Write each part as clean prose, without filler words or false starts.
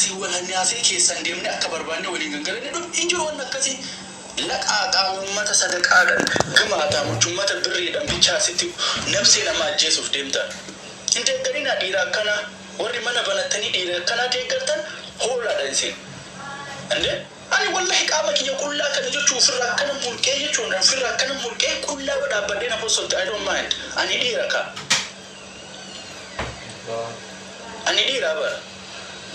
asii walhanni asii keessan deemne akka barbaanne waliin gangalan injiru waan akkasii laqaa uummata sadaqaadhaan gamaata muchummata birriidhaan bichaasitti nafsi nama ajjeesuuf deemtan inte garina dhiira akkana warri mana banattanii dhiira akkana deeggartan hoolaadha isin ande ani wallahi qaama kiyya qullaa kana jechuu firra akkana mulqee jechuun firra akkana mulqee qullaa badhaabadhee na bosotti I don't mind ani dhiira ka ani dhiira bara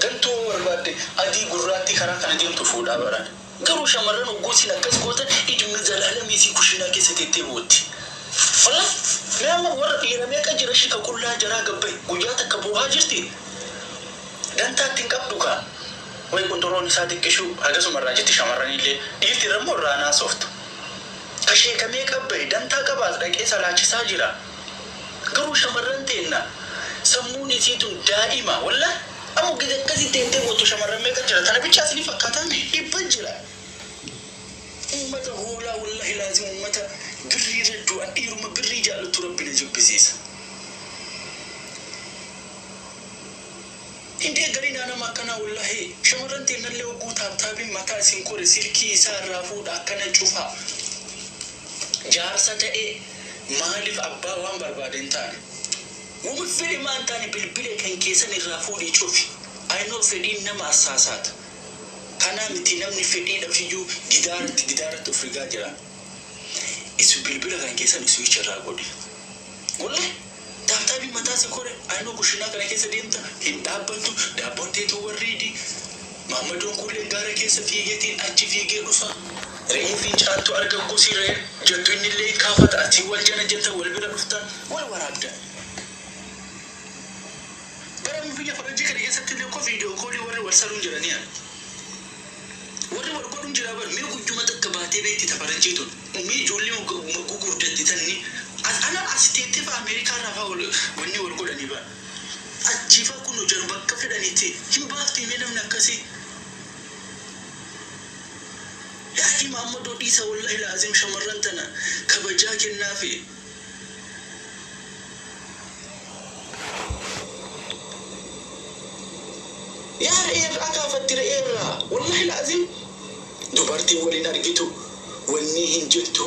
gantuu barbaadde adii gurraatti karaa kana deemtu fuudhaa baraan garuu shamarran uggoosin akkas gootan idimni zalaalamii si kushinaa keessatti itti booti walla meema warra dhiira meeqa jira shika qullaa jaraa gabbay guyyaa takka bu'aa jirti dantaatti hin qabdu kaa way qondoroon isaa xiqqishu hagasuma irraa jetti shamarranillee dhiirti rammoo irraa naasoftu kashee kamee qabbay dantaa qabaas dhaqee salaachisaa jira garuu shamarran teenna sammuun isiitun daa'ima walla amu gida kasi tente botu shamarran meeqa jira tana bichaas ni fakkaatan dhibban jira ummata hoolaa wallahi laazim ummata birrii raddu an dhiiruma birrii jaalatu rabbina jibbisiisa inte garina nama kana wallahi shamarran teenallee oguu taabtaabiin mataa isin kore silkii isaa irraa fuudha akkana cufa jaarsa ta'e maaliif abbaa waan barbaadeen taane ومفيد ما أنتني بالبلة كان كيسان الرافودي شوفي أنا فدين نما أساسات كنا متنامني فدين أفيجو جدارة أفريقيا جرا إسو بالبلة كان كيسان يسوي شراغودي والله تابتابي متاسي كوري أنا كوشنا كنا كيسا ديمتا هم دابنتو توريدي محمدون كولين غارة كيسا فيجتين أجي فيجي رفا رئيفين جانتو أرقم كوسي رئي جدو إني اللي كافت أتي والجنة جنتا والبلا رفتان والورابدا biyya faranjii kana keessatti illee ko viidiyoo koolii warri wal saluun jiraniya warri wal godhuun jira bar mee gudduma takka baatee beekti ta faranjii tun mee ijoollee gugurdatti tanni ana asiteetti fa Ameerikaa rafa wanni wal godhanii ba achiifa kun jar bakka fedhanitti hin baafti mee namni akkasii yaa Muhammad Odisa wallahi laazim shamarran tana kabajaa kennaafi يا رير أكافت ريرا والله لازم دبرتي ولي نرجتو ونيهن جتو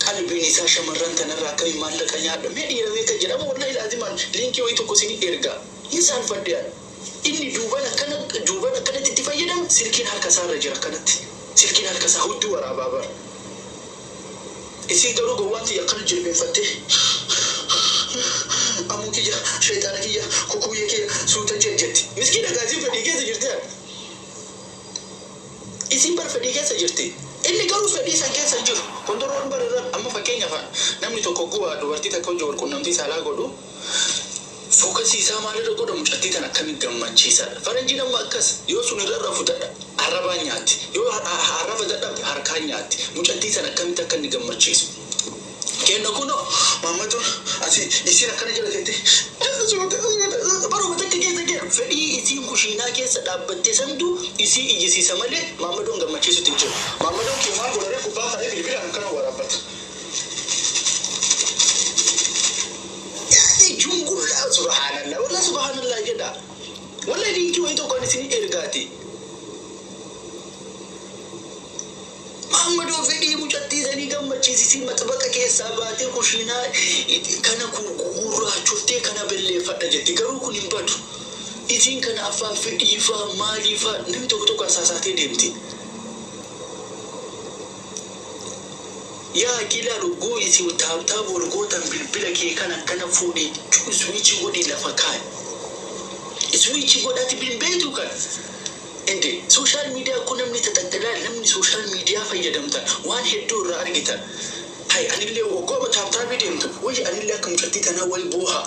قلبي نسا شمران تنرى كي مالك يا ميدي رميك جرام والله لازم لينكي ويتو كسيني إرجع إنسان فديان إني جوبانا كانت تتفايدم سلكين هالكسار رجرا كانت سلكين هالكسار هدو ورا بابر إسي دارو قواتي يقل جلبين فتح أموكي جا شيطانك جا كوكوية كي سوتا جت مسكين أغازي فديكي سجرتها إسي بار فديكي سجرتي اللي قالوا فدي سنكي سجر كندرون برر أما فكين يفعل نمني توقوقوا دوارتي تكون جور كنمتي سالا قدو فوكسي سامالي رقودو مجتي تنكمي قمان چيسا فرنجي نما أكس يو سوني رفو عربا نياتي يو عربا دادا حركا نياتي مجتي تنكمي تكني قمان چيسو كأنه كنا محمدون أسي يصير كنا جلسته baru betul kejadian fedi isi kushina ke sedap betul sandu isi samale Muhammadon gamma ce su tinjo Muhammadon ke ma gore ku ba kare bilbil an kana warabat ya jungula subhanallah wala subhanallah jada wallahi ki wai to ko ni sini irgati Muhammadon fedi mujatti zani gamma ce si matabaka ke sabate kushina kana kurgura chufte kana belle fadda jetti garu kunin badu itin kana afa fedi fa mali fa nimi to ka sasate demti ya kila rugo isi utauta bolgo tan bilbila ke kana fudi switch godi la fakai switch godati bilbetu kan inde social media kunam ni tataddala namni social media fayyadamta wan heddo ra argita hay anille ko matafta bidinto wai anille kam chatti tana wai boha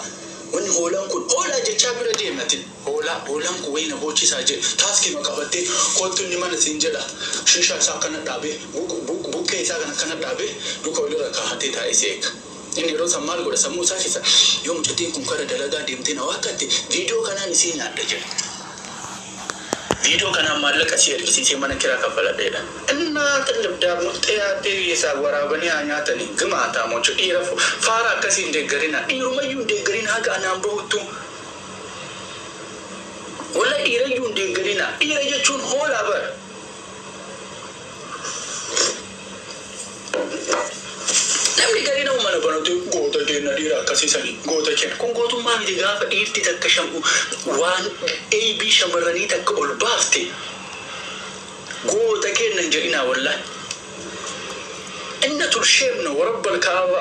wani holan ku hola je chabira de matin holan ku wai na boci saje taski makabatte ko tunni mana sinjada shisha sa kana dabe bukke sa kana dabe duka wala ka hate ta isek inni ro samal go da samu sashi sa yo mutati kun kara dalaga dimtina wakati video kana ni sinya daje video kana mallaka shi da sai mana kira ka fala da inna talabda mutaya te yasa warabani anya ta ni gama ta mu ci dira fara kasin da garina iru mayun da garina haka anan bahutu ولا إيرجون دينجرينا إيرجون هو لابر namni gariin mana banatu goota kenna dhiira akkasiisanii goota kenna kun gootummaa miti gaafa dhiirti takka shamu waan AB shamarranii takka ol baafte goota kenna jedhina wallahi inna turshemna wa rabbal kaaba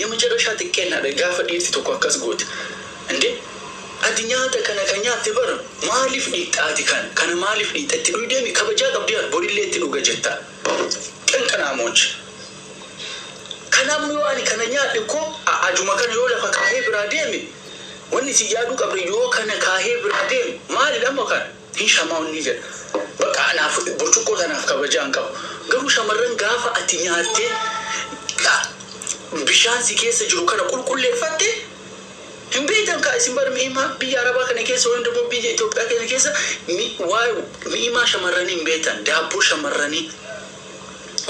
የመጨረሻ ትከና ገaafa dhiirti tokko akkas goote እንዴ adinyaata kana kanyaatti bar maaliif dhiixaati kana maaliif dhiixatti dhudeemi kabajaa qabdiyan borileetti dhuga jetta qanqanaamoch kanamni waan kana nyaadhe ko ajuma kana yoo lafa kaahee biraa deemi wanni si yaadu qabri yoo kana kaahee biraa deemi maali lamma kan hin shamaawni jedha baqa anaaf burcuqqoo tanaaf kabajaan qabu garuu shamarran gaafa ati nyaatte bishaan si keessa jiru kana qulqulleeffatte hin beektan ka isin bar mi'ima biyya arabaa kana keessa waan dabo biyya Itoophiyaa kana keessa mi'ima shamarranii hin beektan daabboo shamarranii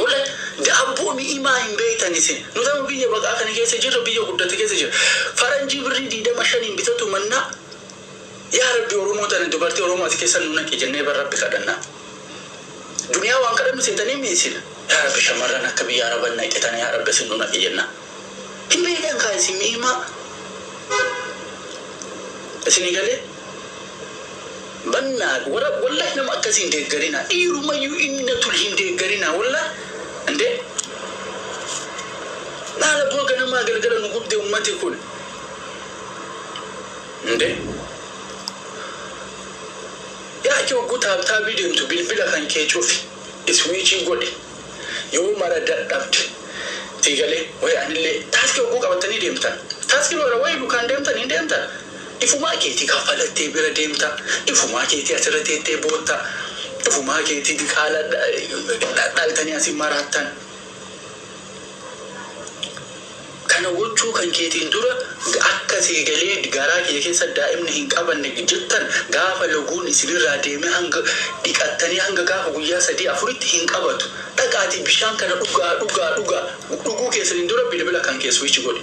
wala daabboo mi'ima hin beektan isin nuti biyya baqaa kana keessa jirra biyya guddate keessa jirra faranjii birrii 25 bitatu manna yaa rabbi oromoo tan dubartii oromoo as keessa nuna kijannee bar rabbi kadhanna duniyaa waan kadhannu seetanii miisina yaa rabbi shamarran akka biyya arabaa na itetana yaa rabbi sin nuna kijanna hin beektan ka isin mi'ima Senegalais banna wallahi nama akasin deeggarina irumayu innatul hindeeggarina wallahi ande nala boga nama galgala nu gubde ummati kun ande ya ke guta ta bidin to bilbila kan ke chofi iswichi gode yo mara daddabti tigale way anille taske ko qabatani demta taske wala way dukan demta ni demta ifuma keeti kafalattee bira deemta ifuma keeti asirratti boota ifuma keeti dikaala dhaltanii asin maraattan kana gochuu kan keetiin dura akka seegalee garaa kee keessa daa'imni hin qabanne jettan gaafa laguun isinirraa deeme hanga dhiqattanii hanga gaafa guyyaa 3-4 hin qabatu dhaqaati bishaan kana dhuguu keessaniin dura bilbila kan kee switch godhe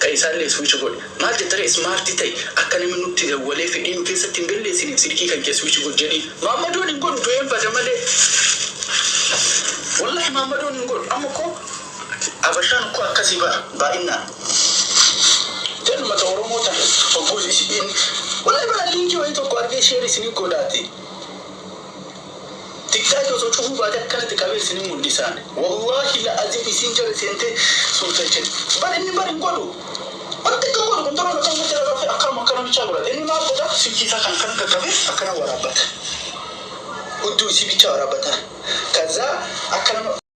kaisaalee switch godhe maal jettare smart ta'e akka namni nutti dawalee fedhiin keessatti hin galleesine silkii kan kee switch godhe jedhi maamadoon hin godhu doyen fatamale wallahi maamadoon hin godhu amma ko abashaan ko akkasi baa'inna jan mata oromoo tan ogozi siin wallahi bala linki way tokko argee share isini godaati tiktok to chufu baada kana tikabe sini mundisane wallahi la azim isin jare sente sultache bari ngodo wante ko ngodo kontoro ko mutera rafi akama kana bichagura eni ma boda sikita kan kabe akana warabata uddu si bichagura bata